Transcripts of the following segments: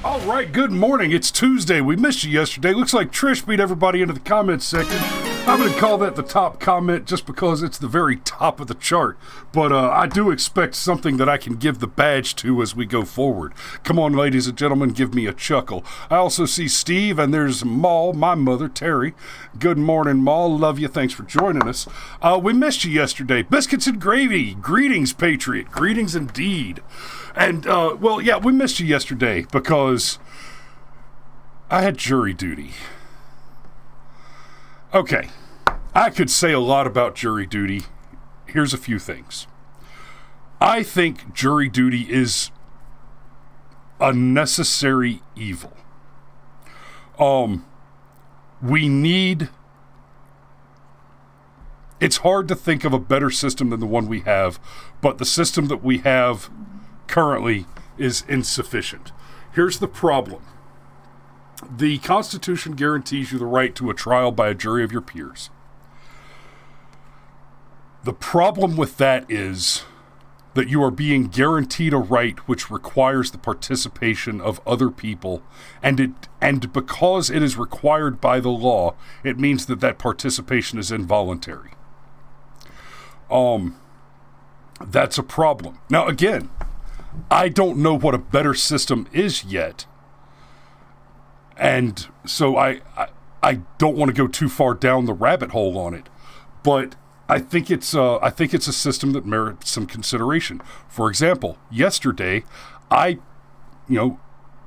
All right, good morning. It's Tuesday. We missed you yesterday. Looks like Trish beat everybody into the comments section. I'm going to call that the top comment just because it's the very top of the chart. But I do expect something that I can give the badge to as we go forward. Come on, ladies and gentlemen, give me a chuckle. I also see Steve, and there's Maul, my mother, Terry. Good morning, Maul. Love you. Thanks for joining us. We missed you yesterday. Biscuits and gravy. Greetings, Patriot. Greetings indeed. And, we missed you yesterday because I had jury duty. Okay, I could say a lot about jury duty. Here's a few things. I think jury duty is a necessary evil. It's hard to think of a better system than the one we have, but the system that we have currently is insufficient. Here's the problem. The Constitution guarantees you the right to a trial by a jury of your peers. The problem with that is that you are being guaranteed a right which requires the participation of other people, and because it is required by the law, it means that participation is involuntary. That's a problem. Now, again, I don't know what a better system is yet. And so I don't want to go too far down the rabbit hole on it, but I think it's a system that merits some consideration. For example, yesterday, I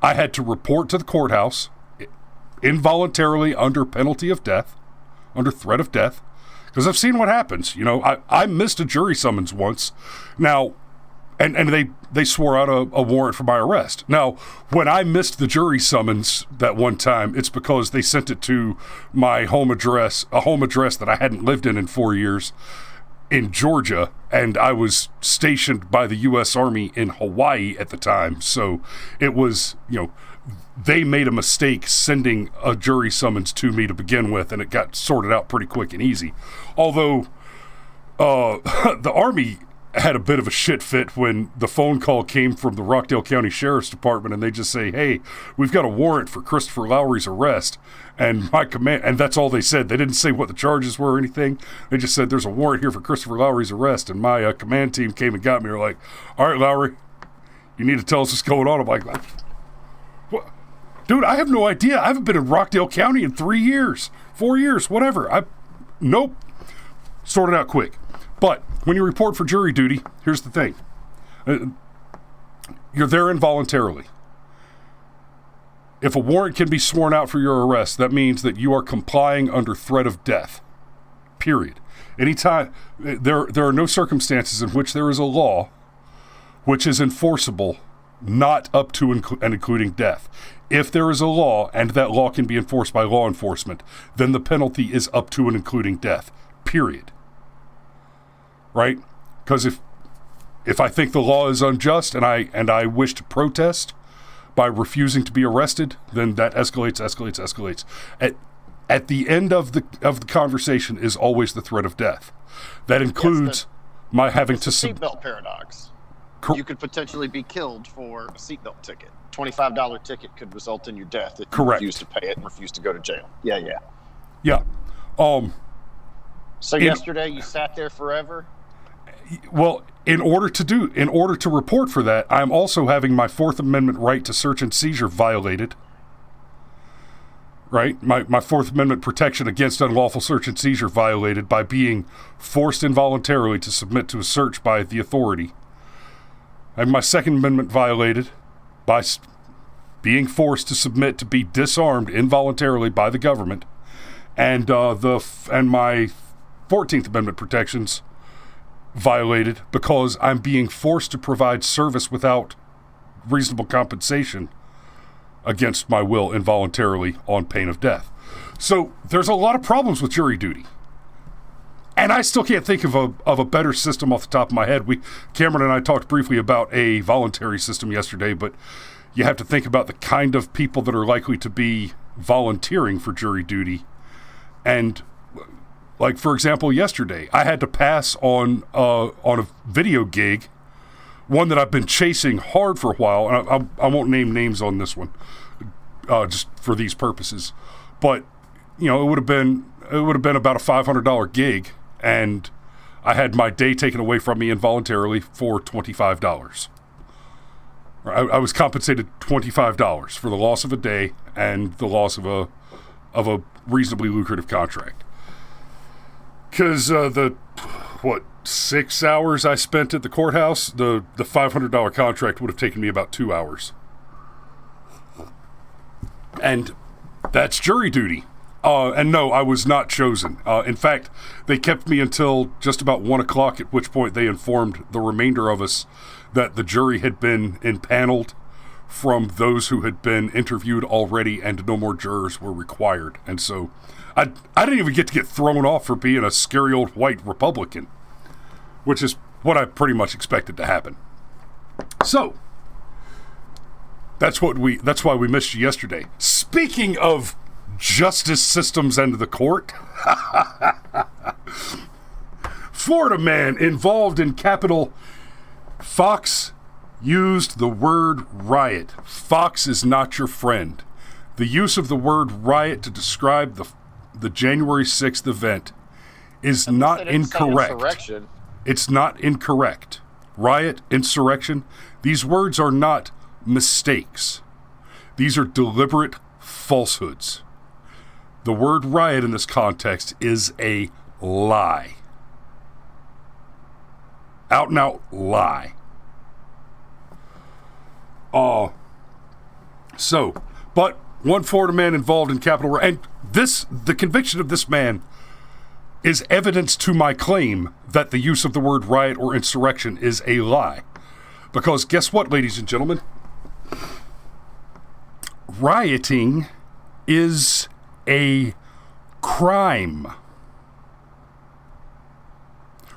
had to report to the courthouse involuntarily under penalty of death, under threat of death, because I've seen what happens. I missed a jury summons once. Now, and they swore out a warrant for my arrest. Now, when I missed the jury summons that one time, it's because they sent it to my home address, a home address that I hadn't lived in 4 years, in Georgia, and I was stationed by the U.S. Army in Hawaii at the time. So it was, they made a mistake sending a jury summons to me to begin with, and it got sorted out pretty quick and easy. Although the Army had a bit of a shit fit when the phone call came from the Rockdale County Sheriff's Department, and they just say, "Hey, we've got a warrant for Christopher Lowry's arrest." And my command, and that's all they said. They didn't say what the charges were or anything. They just said, "There's a warrant here for Christopher Lowry's arrest." And my command team came and got me. They're like, "All right, Lowry, you need to tell us what's going on." I'm like, "What? Dude, I have no idea. I haven't been in Rockdale County in 3 years, 4 years, whatever. Nope." Sorted out quick. But when you report for jury duty, here's the thing. You're there involuntarily. If a warrant can be sworn out for your arrest, that means that you are complying under threat of death. Period. Anytime, there are no circumstances in which there is a law which is enforceable not up to and including death. If there is a law and that law can be enforced by law enforcement, then the penalty is up to and including death. Period. Right? Because if I think the law is unjust and I wish to protest by refusing to be arrested, then that escalates. At the end of the conversation is always the threat of death. That includes my having to seatbelt paradox. You could potentially be killed for a seatbelt ticket. $25 ticket could result in your death if you refuse to pay it and refuse to go to jail. Yeah. So yesterday you sat there forever? Well, in order to report for that, I'm also having my Fourth Amendment right to search and seizure violated. Right? My Fourth Amendment protection against unlawful search and seizure violated by being forced involuntarily to submit to a search by the authority. I have my Second Amendment violated by being forced to submit to be disarmed involuntarily by the government, and my 14th Amendment protections violated because I'm being forced to provide service without reasonable compensation against my will involuntarily on pain of death. So there's a lot of problems with jury duty. And I still can't think of a better system off the top of my head. Cameron and I talked briefly about a voluntary system yesterday, but you have to think about the kind of people that are likely to be volunteering for jury duty. And like, for example, yesterday, I had to pass on a video gig one that I've been chasing hard for a while, and I won't name names on this one, just for these purposes. But, you know, it would have been about a $500 gig, and I had my day taken away from me involuntarily for $25. I was compensated $25 for the loss of a day and the loss of a reasonably lucrative contract. Because 6 hours I spent at the courthouse, the $500 contract would have taken me about 2 hours. And that's jury duty. And no, I was not chosen. In fact, they kept me until just about 1 o'clock, at which point they informed the remainder of us that the jury had been impaneled from those who had been interviewed already and no more jurors were required. And so I didn't even get to get thrown off for being a scary old white Republican, which is what I pretty much expected to happen. So that's why we missed you yesterday. Speaking of justice systems and the court, Florida man involved in Capitol. Fox used the word riot. Fox is not your friend. The use of the word riot to describe the January 6th event is not incorrect. It's not incorrect. Riot, insurrection, these words are not mistakes. These are deliberate falsehoods. The word riot in this context is a lie. Out and out lie. But one Florida man involved in Capitol, and the conviction of this man is evidence to my claim that the use of the word riot or insurrection is a lie. Because guess what, ladies and gentlemen? Rioting is a crime.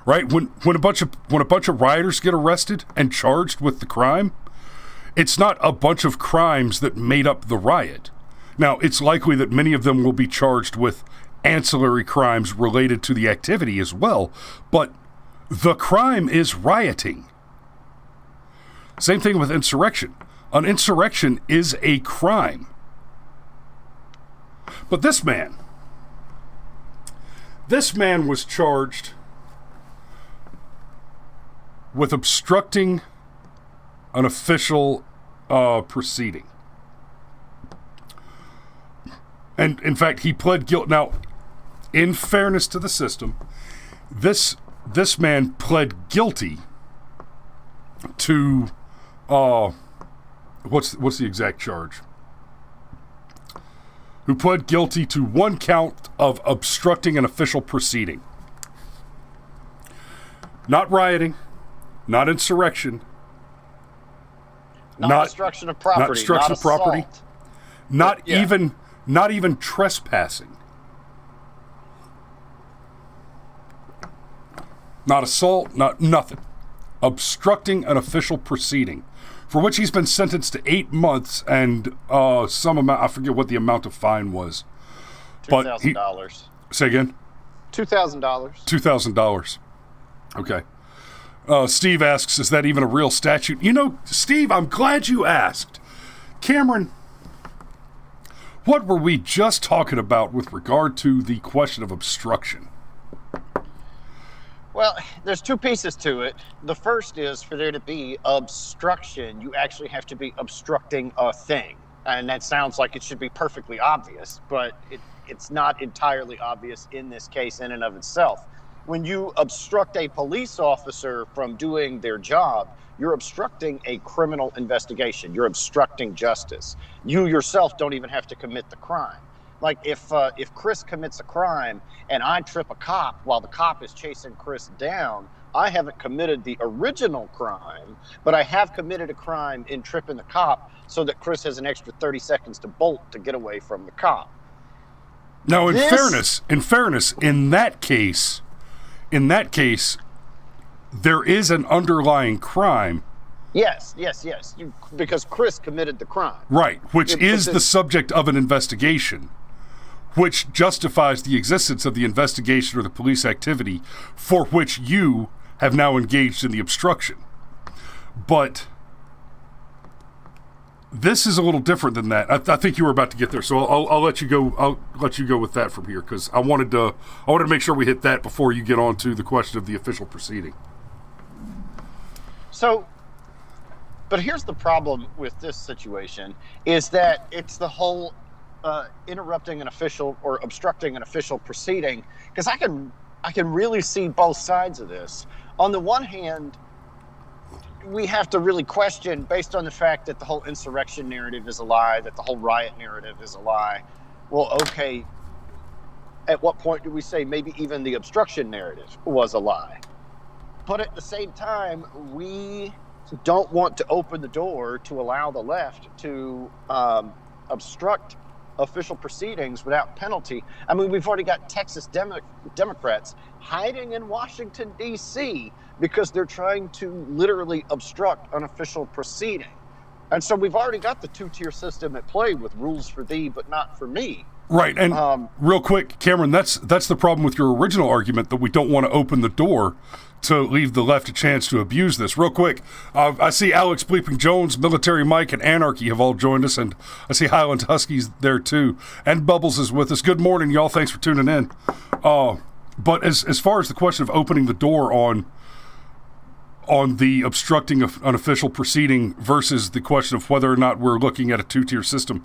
Right? When a bunch of rioters get arrested and charged with the crime, it's not a bunch of crimes that made up the riot. Now, it's likely that many of them will be charged with ancillary crimes related to the activity as well, but the crime is rioting. Same thing with insurrection. An insurrection is a crime. But this man was charged with obstructing an official proceeding. And in fact, he pled guilty. Now, in fairness to the system, this man pled guilty to what's the exact charge? Who pled guilty to one count of obstructing an official proceeding. Not rioting, not insurrection, not destruction of property, not destruction of property, not even trespassing. Not assault, not nothing. Obstructing an official proceeding, for which he's been sentenced to 8 months and some amount, I forget what the amount of fine was. $2,000. Say again? $2,000. $2,000. Okay. Steve asks, is that even a real statute? You know, Steve, I'm glad you asked. Cameron, what were we just talking about with regard to the question of obstruction? Well, there's two pieces to it. The first is, for there to be obstruction, you actually have to be obstructing a thing. And that sounds like it should be perfectly obvious, but it's not entirely obvious in this case in and of itself. When you obstruct a police officer from doing their job, you're obstructing a criminal investigation. You're obstructing justice. You yourself don't even have to commit the crime. Like if Chris commits a crime and I trip a cop while the cop is chasing Chris down, I haven't committed the original crime, but I have committed a crime in tripping the cop so that Chris has an extra 30 seconds to bolt to get away from the cop. Now, in fairness, in that case, there is an underlying crime. Yes. Because Chris committed the crime. Right, which is the subject of an investigation, which justifies the existence of the investigation or the police activity for which you have now engaged in the obstruction. But this is a little different than that. I think you were about to get there, so I'll let you go. I'll let you go with that from here, because I wanted to make sure we hit that before you get on to the question of the official proceeding. So, but here's the problem with this situation, is that it's the whole interrupting an official or obstructing an official proceeding, because I can really see both sides of this. On the one hand, we have to really question, based on the fact that the whole insurrection narrative is a lie, that the whole riot narrative is a lie. Well, okay, at what point do we say maybe even the obstruction narrative was a lie? But at the same time, we don't want to open the door to allow the left to obstruct official proceedings without penalty. I mean, we've already got Texas Democrats hiding in Washington, D.C. because they're trying to literally obstruct an official proceeding. And so we've already got the two-tier system at play with rules for thee, but not for me. Right, and real quick, Cameron, that's the problem with your original argument, that we don't want to open the door to leave the left a chance to abuse this. Real quick, I see Alex Bleeping Jones, Military Mike, and Anarchy have all joined us, and I see Highland Huskies there too, and Bubbles is with us. Good morning, y'all. Thanks for tuning in. But as far as the question of opening the door on the obstructing of an official proceeding versus the question of whether or not we're looking at a two-tier system,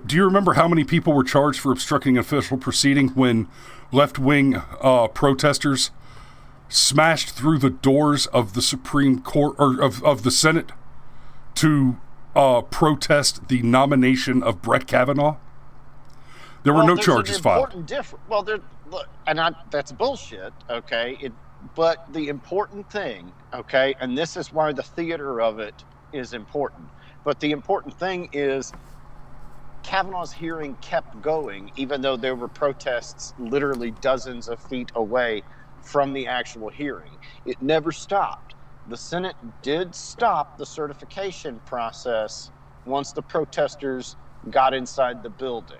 do you remember how many people were charged for obstructing an official proceeding when left-wing protesters smashed through the doors of the Supreme Court, or of the Senate, to protest the nomination of Brett Kavanaugh? There were no charges filed. That's bullshit, okay? But the important thing, okay, and this is why the theater of it is important, but the important thing is Kavanaugh's hearing kept going, even though there were protests literally dozens of feet away from the actual hearing. It never stopped. The Senate did stop the certification process once the protesters got inside the building.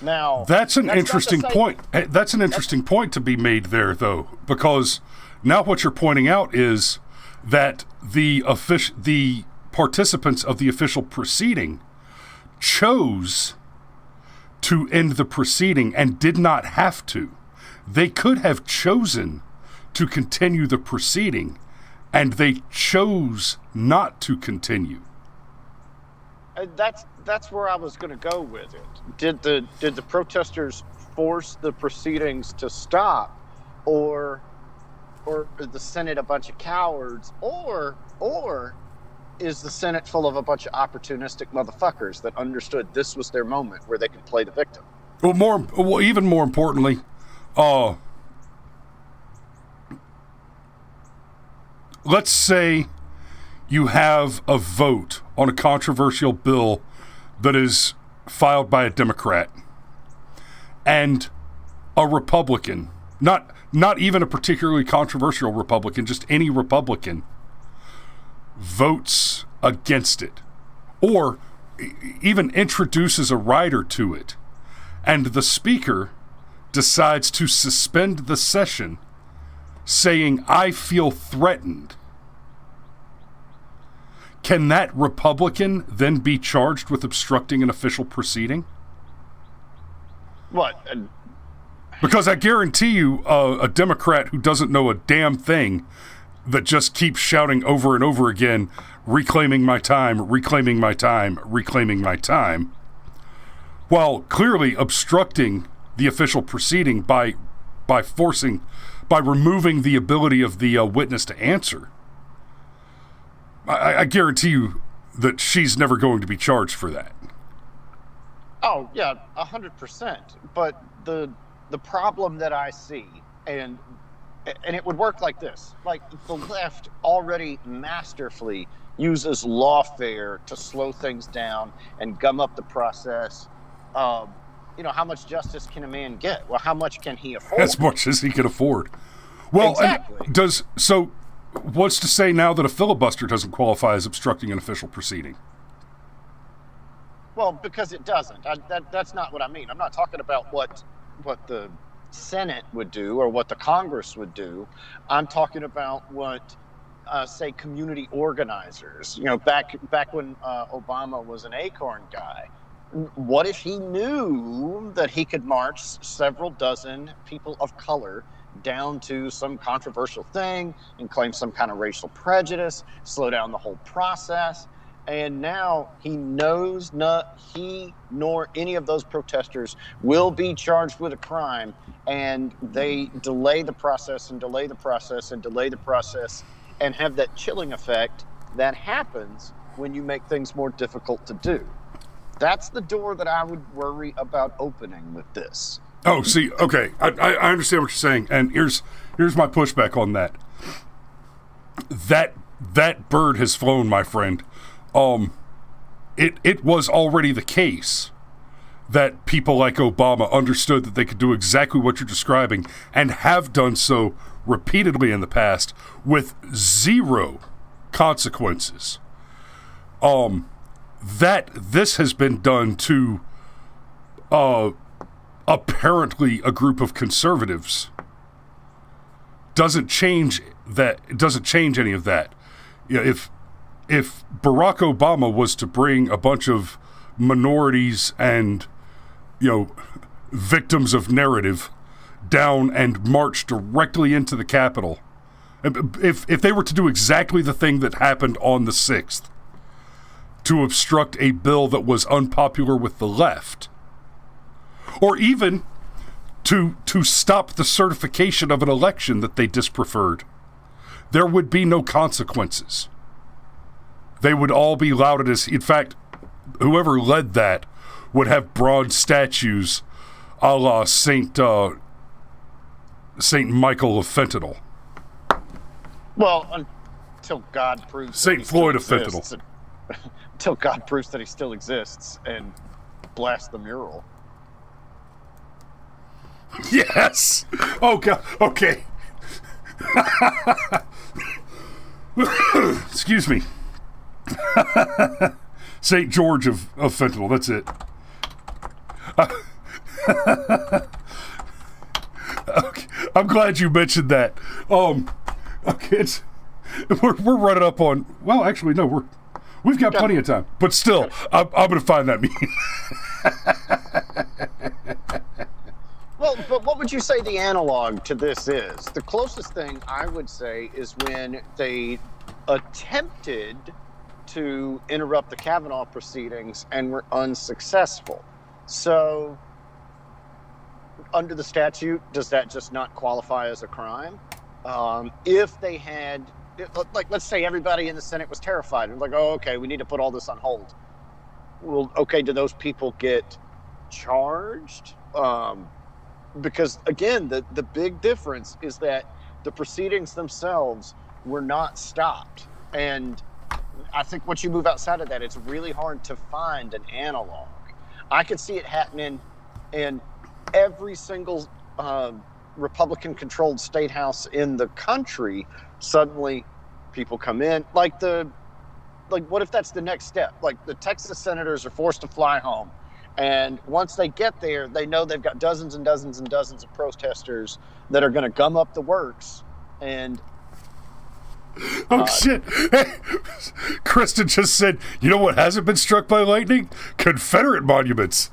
Now, that's an interesting point. That's an interesting point to be made there, though, because now what you're pointing out is that the participants of the official proceeding chose to end the proceeding and did not have to. They could have chosen to continue the proceeding, and they chose not to continue. That's where I was going to go with it. Did the protesters force the proceedings to stop, or is the Senate a bunch of cowards, or is the Senate full of a bunch of opportunistic motherfuckers that understood this was their moment where they could play the victim? Well, even more importantly, let's say you have a vote on a controversial bill that is filed by a Democrat, and a Republican, not even a particularly controversial Republican, just any Republican, votes against it, or even introduces a rider to it, and the speaker decides to suspend the session, saying, "I feel threatened." Can that Republican then be charged with obstructing an official proceeding? What? Because I guarantee you, a Democrat who doesn't know a damn thing, that just keeps shouting over and over again, "Reclaiming my time, reclaiming my time, reclaiming my time," while clearly obstructing the official proceeding by removing the ability of the witness to answer, I guarantee you that she's never going to be charged for that. Oh yeah, 100%. But the problem that I see, and it would work like this: like, the left already masterfully uses lawfare to slow things down and gum up the process. How much justice can a man get? Well, how much can he afford? As much as he can afford. Well, exactly. What's to say now that a filibuster doesn't qualify as obstructing an official proceeding? Well, because it doesn't. That's not what I mean. I'm not talking about what the Senate would do or what the Congress would do. I'm talking about what say, community organizers. Back when Obama was an Acorn guy. What if he knew that he could march several dozen people of color down to some controversial thing and claim some kind of racial prejudice, slow down the whole process? And now he knows not he nor any of those protesters will be charged with a crime, and they delay the process and delay the process and delay the process, and have that chilling effect that happens when you make things more difficult to do. That's the door that I would worry about opening with this. Oh, see, okay, I understand what you're saying, and here's my pushback on that. That bird has flown, my friend. It was already the case that people like Obama understood that they could do exactly what you're describing and have done so repeatedly in the past with zero consequences. That this has been done to apparently a group of conservatives doesn't change that. It doesn't change any of that. If Barack Obama was to bring a bunch of minorities and, victims of narrative down and march directly into the Capitol, if they were to do exactly the thing that happened on the 6th, to obstruct a bill that was unpopular with the left, or even to stop the certification of an election that they dispreferred, there would be no consequences. They would all be lauded as, in fact, whoever led that would have bronze statues a la Saint Michael of Fentanyl. Well, until God proves Saint Floyd of Fentanyl. Until God proves that he still exists and blast the mural. Yes. Oh God. Okay. Excuse me. St. George of Fentanyl, that's it. Okay, I'm glad you mentioned that. Okay, we're running up on. Well, actually, no, we've got plenty of time. But still, I'm going to find that meme. Well, but what would you say the analog to this is? The closest thing I would say is when they attempted to interrupt the Kavanaugh proceedings and were unsuccessful. So, under the statute, does that just not qualify as a crime? If they had, let's say everybody in the Senate was terrified and like, oh, okay, we need to put all this on hold. Well, okay, do those people get charged? Because again, the big difference is that the proceedings themselves were not stopped. And I think once you move outside of that, it's really hard to find an analog. I could see it happening in every single Republican-controlled state house in the country. Suddenly, people come in. Like, what if that's the next step? Like, the Texas senators are forced to fly home. And once they get there, they know they've got dozens and dozens and dozens of protesters that are going to gum up the works. And shit. Hey, Kristen just said, you know what hasn't been struck by lightning? Confederate monuments.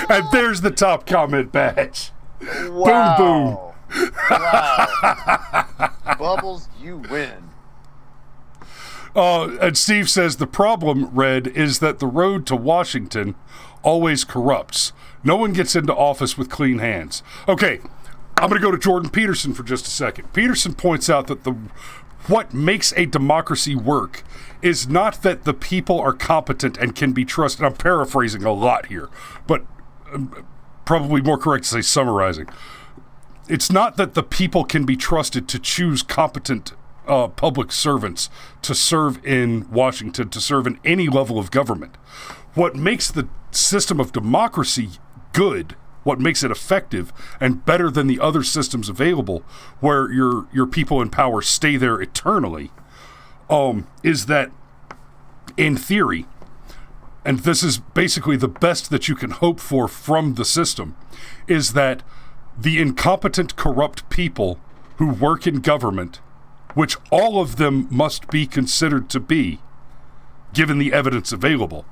And there's the top comment badge. Wow. Boom, boom. Wow. Bubbles, you win. And Steve says the problem, Red, is that the road to Washington always corrupts. No one gets into office with clean hands. Okay, I'm going to go to Jordan Peterson for just a second. Peterson points out that what makes a democracy work is not that the people are competent and can be trusted. I'm paraphrasing a lot here, but probably more correct to say summarizing. It's not that the people can be trusted to choose competent public servants to serve in Washington, to serve in any level of government. What makes the system of democracy good, what makes it effective and better than the other systems available where your people in power stay there eternally, is that in theory, and this is basically the best that you can hope for from the system, is that the incompetent, corrupt people who work in government, which all of them must be considered to be, given the evidence available,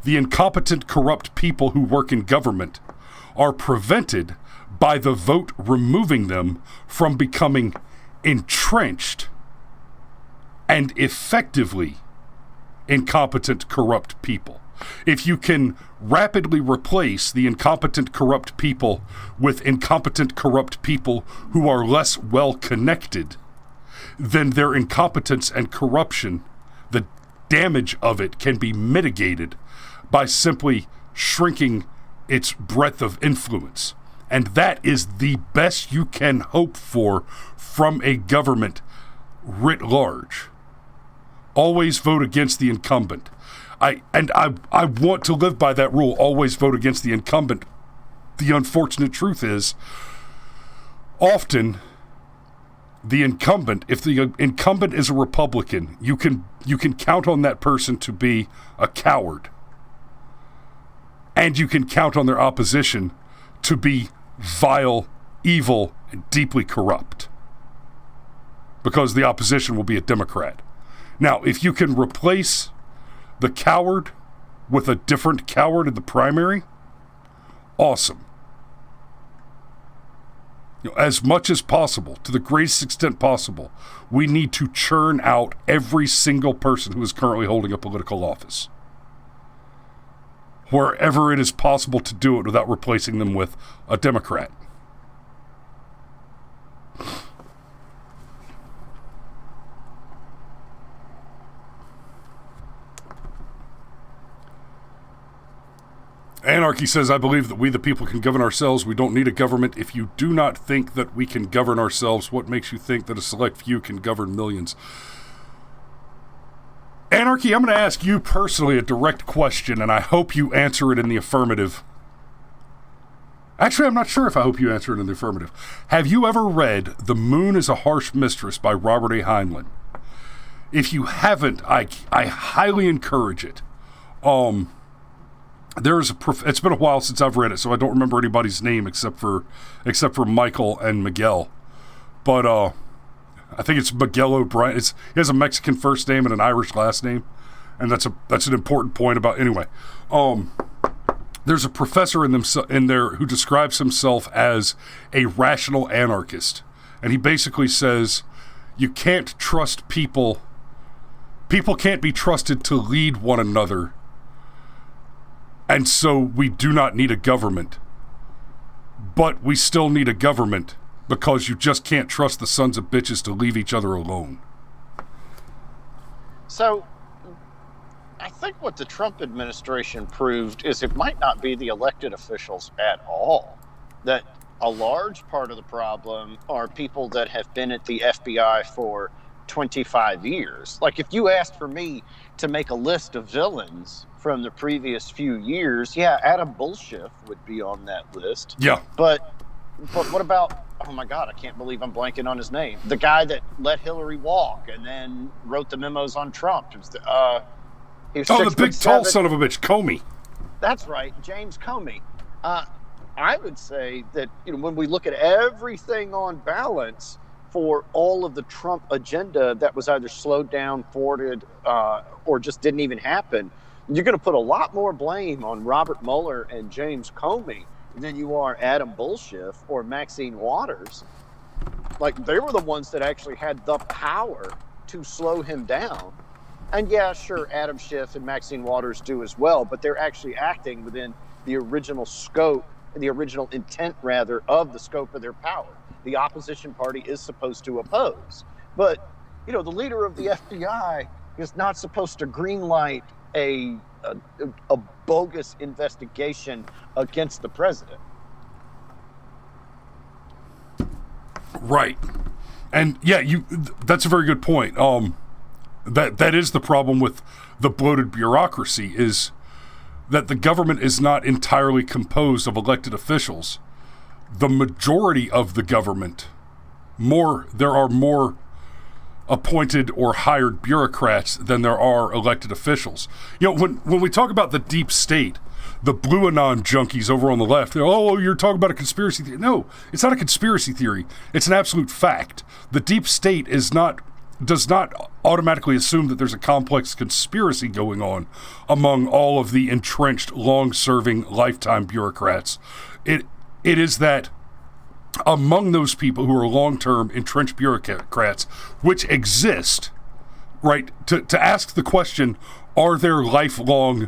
the incompetent, corrupt people who work in government are prevented by the vote removing them from becoming entrenched and effectively incompetent, corrupt people. If you can rapidly replace the incompetent, corrupt people with incompetent, corrupt people who are less well connected, then their incompetence and corruption, the damage of it, can be mitigated by simply shrinking its breadth of influence. And that is the best you can hope for from a government writ large. Always vote against the incumbent. I want to live by that rule, always vote against the incumbent. The unfortunate truth is, often the incumbent, if the incumbent is a Republican, you can count on that person to be a coward. And you can count on their opposition to be vile, evil, and deeply corrupt. Because the opposition will be a Democrat. Now, if you can replace the coward with a different coward in the primary, awesome. As much as possible, to the greatest extent possible, we need to churn out every single person who is currently holding a political office, wherever it is possible to do it without replacing them with a Democrat. Anarchy says, I believe that we the people can govern ourselves. We don't need a government. If you do not think that we can govern ourselves, what makes you think that a select few can govern millions? Anarchy, I'm going to ask you personally a direct question, and I hope you answer it in the affirmative. Actually, I'm not sure if I hope you answer it in the affirmative. Have you ever read The Moon is a Harsh Mistress by Robert A. Heinlein? If you haven't, I highly encourage it. It's been a while since I've read it, so I don't remember anybody's name except for Michael and Miguel. But I think it's Miguel O'Brien. He has a Mexican first name and an Irish last name, and that's an important point about. Anyway, there's a professor in there who describes himself as a rational anarchist, and he basically says you can't trust people. People can't be trusted to lead one another. And so we do not need a government. But we still need a government because you just can't trust the sons of bitches to leave each other alone. So, I think what the Trump administration proved is it might not be the elected officials at all. That a large part of the problem are people that have been at the FBI for 25 years. Like, if you asked for me to make a list of villains from the previous few years, yeah, Adam Bullshift would be on that list. Yeah. But what about, oh my God, I can't believe I'm blanking on his name. The guy that let Hillary walk and then wrote the memos on Trump. He was the big tall son of a bitch, Comey. That's right, James Comey. I would say that, when we look at everything on balance for all of the Trump agenda that was either slowed down, thwarted, or just didn't even happen, you're going to put a lot more blame on Robert Mueller and James Comey than you are Adam Bullshift or Maxine Waters. Like, they were the ones that actually had the power to slow him down. And yeah, sure, Adam Schiff and Maxine Waters do as well, but they're actually acting within the original scope, the original intent, rather, of the scope of their power. The opposition party is supposed to oppose. But, the leader of the FBI is not supposed to greenlight a bogus investigation against the president. Right. And yeah, that's a very good point. That is the problem with the bloated bureaucracy, is that the government is not entirely composed of elected officials. The majority of the government, there are more appointed or hired bureaucrats than there are elected officials. When we talk about the deep state, the Blue Anon junkies over on the left. They're, oh, you're talking about a conspiracy theory. No, it's not a conspiracy theory. It's an absolute fact. The deep state does not automatically assume that there's a complex conspiracy going on among all of the entrenched, long-serving, lifetime bureaucrats. It is that among those people who are long-term entrenched bureaucrats, which exist, right, to ask the question, are there lifelong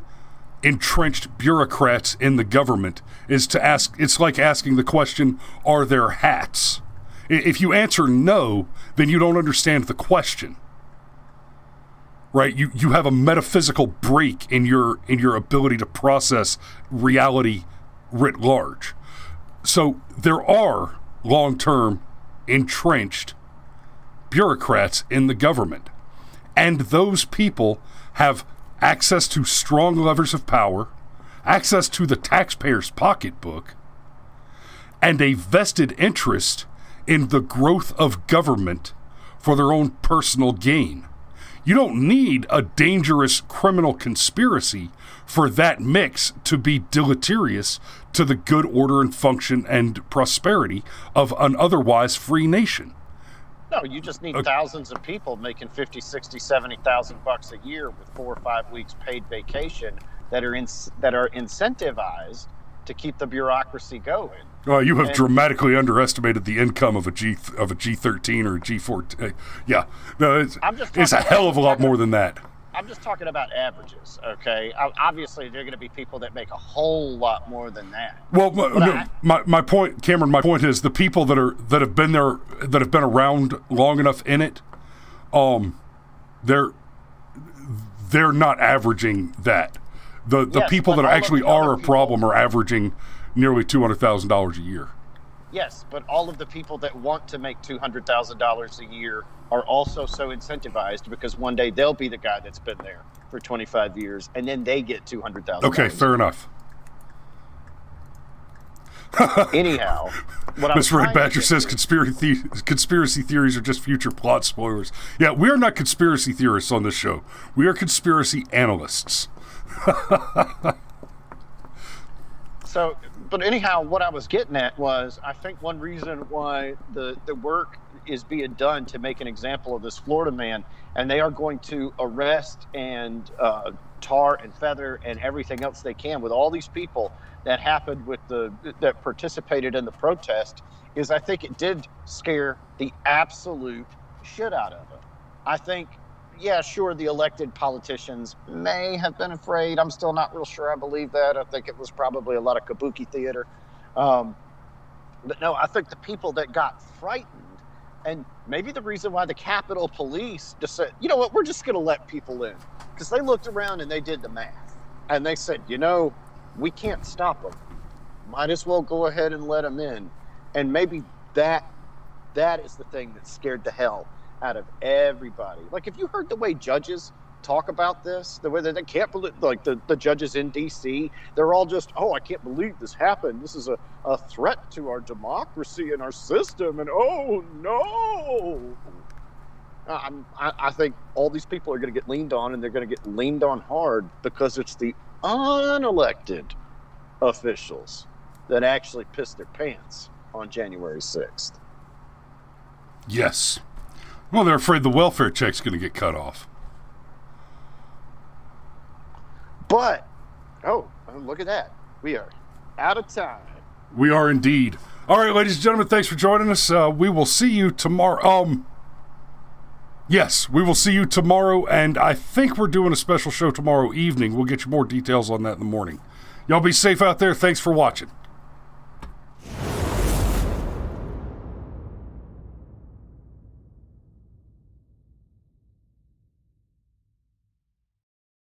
entrenched bureaucrats in the government, is to ask, it's like asking the question, are there hats? If you answer no, then you don't understand the question. Right? You have a metaphysical break in your ability to process reality writ large. So there are long-term entrenched bureaucrats in the government. And those people have access to strong levers of power, access to the taxpayer's pocketbook, and a vested interest in the growth of government for their own personal gain. You don't need a dangerous criminal conspiracy for that mix to be deleterious to the good order and function and prosperity of an otherwise free nation. No, you just need thousands of people making 50, 60, 70,000 bucks a year with 4 or 5 weeks paid vacation that are incentivized to keep the bureaucracy going. You have dramatically underestimated the income of a G13 or a G14. Yeah, no, it's a hell of a lot more than that. I'm just talking about averages, okay? Obviously, there are going to be people that make a whole lot more than that. Well, my point, Cameron. My point is the people that have been there, that have been around long enough in it, they're not averaging that. The people that actually are a problem are averaging nearly $200,000 a year. Yes, but all of the people that want to make $200,000 a year are also so incentivized because one day they'll be the guy that's been there for 25 years, and then they get $200,000. Okay, fair enough. Anyhow, what Mr. Red Badger says conspiracy theories are just future plot spoilers. Yeah, we are not conspiracy theorists on this show. We are conspiracy analysts. So, but anyhow, what I was getting at was, I think one reason why the work is being done to make an example of this Florida man, and they are going to arrest and tar and feather and everything else they can with all these people that happened that participated in the protest, is I think it did scare the absolute shit out of them. I think, yeah, sure, the elected politicians may have been afraid. I'm still not real sure I believe that. I think it was probably a lot of kabuki theater. But no, I think the people that got frightened, and maybe the reason why the Capitol Police just said, you know what, we're just going to let people in. Because they looked around and they did the math. And they said, we can't stop them. Might as well go ahead and let them in. And maybe that is the thing that scared the hell out of everybody. Like, if you heard the way judges talk about this, the way that they can't believe, like the judges in D.C., they're all just, I can't believe this happened. This is a threat to our democracy and our system. And oh no. I think all these people are going to get leaned on, and they're going to get leaned on hard because it's the unelected officials that actually pissed their pants on January 6th. Yes. Well, they're afraid the welfare check's going to get cut off. But, look at that. We are out of time. We are indeed. All right, ladies and gentlemen, thanks for joining us. We will see you tomorrow. Yes, we will see you tomorrow, and I think we're doing a special show tomorrow evening. We'll get you more details on that in the morning. Y'all be safe out there. Thanks for watching.